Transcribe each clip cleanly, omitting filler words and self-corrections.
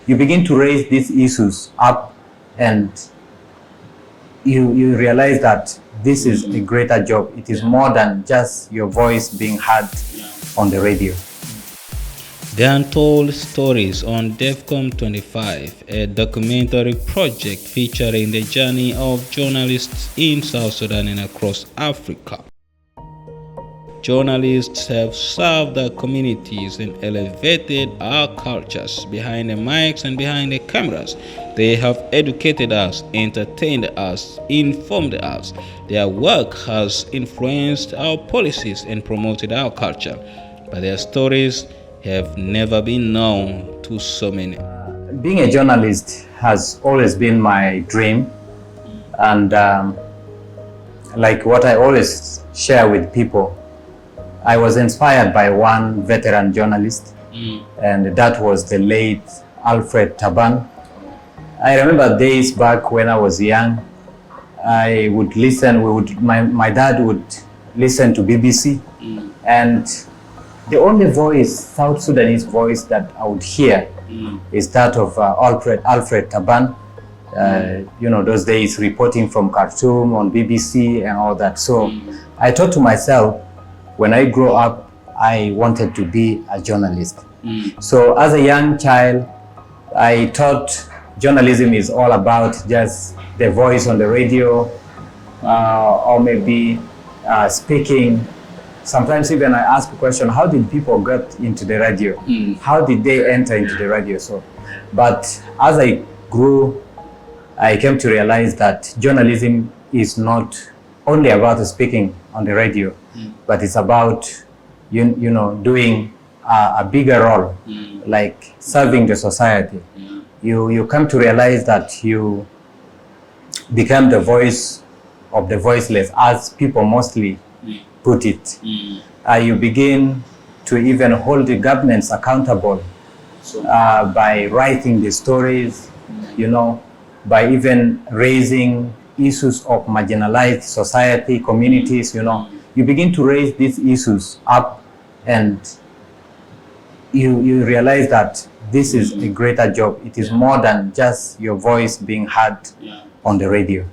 you begin to raise these issues up, and you realize that this is a greater job. It is more than just your voice being heard on the radio. The Untold Stories on DEFCON 25, a documentary project featuring the journey of journalists in South Sudan and across Africa. Journalists have served their communities and elevated our cultures behind the mics and behind the cameras. They have educated us, entertained us, informed us. Their work has influenced our policies and promoted our culture, but their stories have never been known to so many. Being a journalist has always been my dream, and like what I always share with people, I was inspired by one veteran journalist, and that was the late Alfred Taban. I remember days back when I was young, I would listen, my dad would listen to BBC, and the only voice, South Sudanese voice that I would hear is that of Alfred Taban. You know, those days reporting from Khartoum on BBC and all that. So I thought to myself, when I grow up, I wanted to be a journalist. So as a young child, I thought journalism is all about just the voice on the radio, or maybe speaking. Sometimes even I ask a question, how did people get into the radio? How did they enter into the radio? So, but as I grew, I came to realize that journalism is not only about speaking on the radio, but it's about you know, doing a bigger role, like serving the society. You come to realize that you become the voice of the voiceless, as people mostly put it. You begin to even hold the governments accountable by writing the stories, you know, by even raising issues of marginalized society, communities, you know. You begin to raise these issues up, and you realize that this is a greater job. It is more than just your voice being heard on the radio.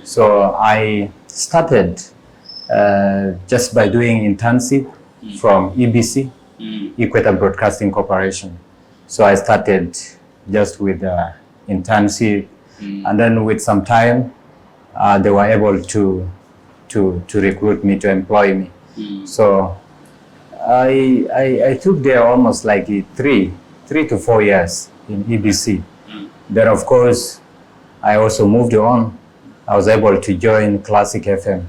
So I started just by doing internship from EBC, Equator Broadcasting Corporation. So I started just with internship, and then with some time, they were able to recruit me, to employ me. So I took there almost like 3 to 4 years in EBC. Then of course, I also moved on. I was able to join Classic FM.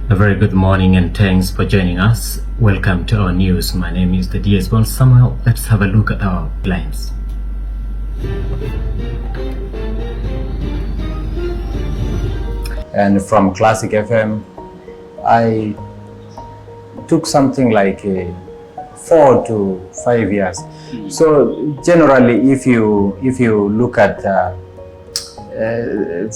A very good morning and thanks for joining us. Welcome to our news. My name is Dedy Esbon. Somehow, let's have a look at our lines. And from Classic FM, I took something like 4 to 5 years. So generally, if you look at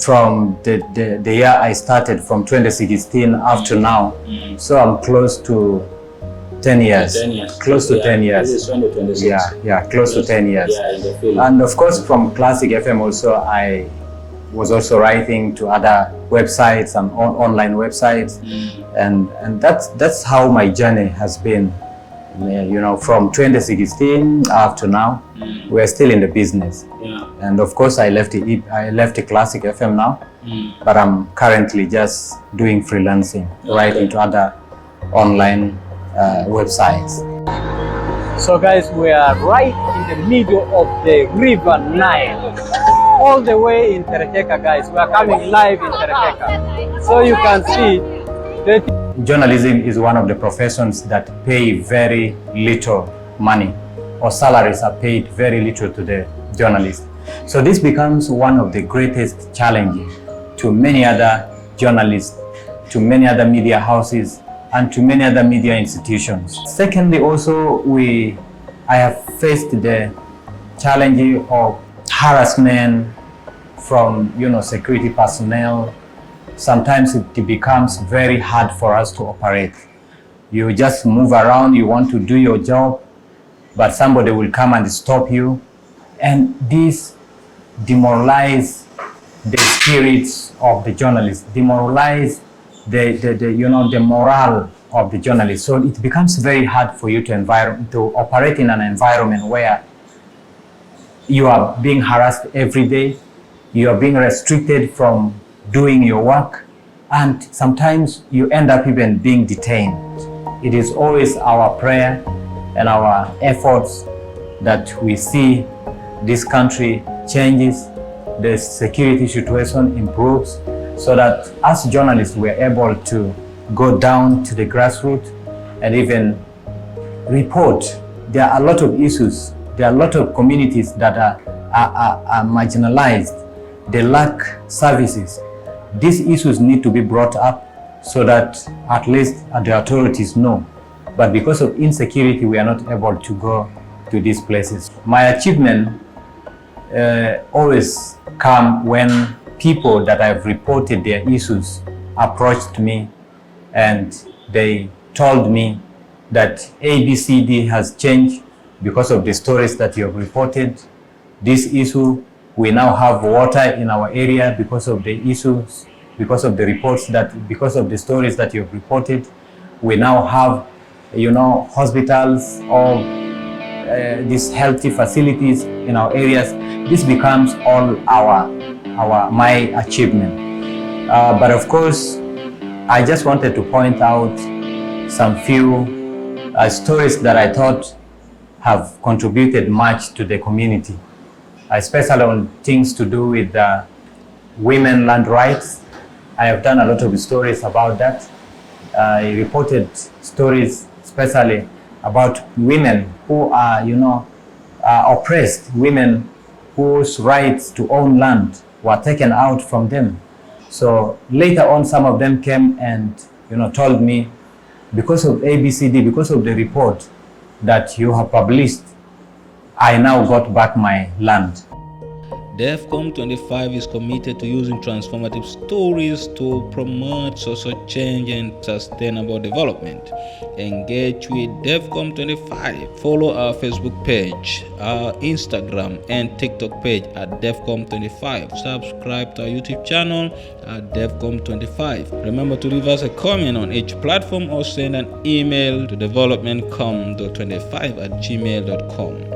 from the year I started, from 2016 up to now, so I'm close to 10 years. 10 years. Close to 10 years. Yeah, close to 10 years. In the field. And of course, from Classic FM also, I was also writing to other websites and online websites, and that's how my journey has been. You know, from 2016 up to now, we're still in the business. And of course, I left the Classic FM now, but I'm currently just doing freelancing, writing to other online websites. So guys, we are right in the middle of the River Nile, all the way in Terekeka, guys. We are coming live in Terekeka, so you can see the journalism is one of the professions that pay very little money, or salaries are paid very little to the journalists. So this becomes one of the greatest challenges to many other journalists, to many other media houses, and to many other media institutions. Secondly, also I have faced the challenge of harassment from security personnel. Sometimes it becomes very hard for us to operate. You just move around, you want to do your job, but somebody will come and stop you. And this demoralize the spirits of the journalists, demoralize the morale of the journalists. So it becomes very hard for you to operate in an environment where you are being harassed every day, you are being restricted from doing your work, and sometimes you end up even being detained. It is always our prayer and our efforts that we see this country changes, the security situation improves, so that as journalists we're able to go down to the grassroots and even report. There are a lot of issues. There are a lot of communities that are marginalized. They lack services. These issues need to be brought up so that at least the authorities know. But because of insecurity, we are not able to go to these places. My achievement always come when people that I've reported their issues approached me and they told me that ABCD has changed because of the stories that you have reported. This issue, we now have water in our area because of the issues, because of the reports because of the stories that you have reported. We now have, hospitals or these healthy facilities in our areas. This becomes all my achievement. But of course, I just wanted to point out some few stories that I thought have contributed much to the community, especially on things to do with women land rights. I have done a lot of stories about that. I reported stories especially about women who are, oppressed, women whose rights to own land were taken out from them. So later on, some of them came and, told me, because of ABCD, because of the report that you have published, I now got back my land. DEFCON 25 is committed to using transformative stories to promote social change and sustainable development. Engage with DEFCON 25. Follow our Facebook page, our Instagram and TikTok page at DEFCON 25. Subscribe to our YouTube channel at DEFCON 25. Remember to leave us a comment on each platform or send an email to developmentcom.25@gmail.com.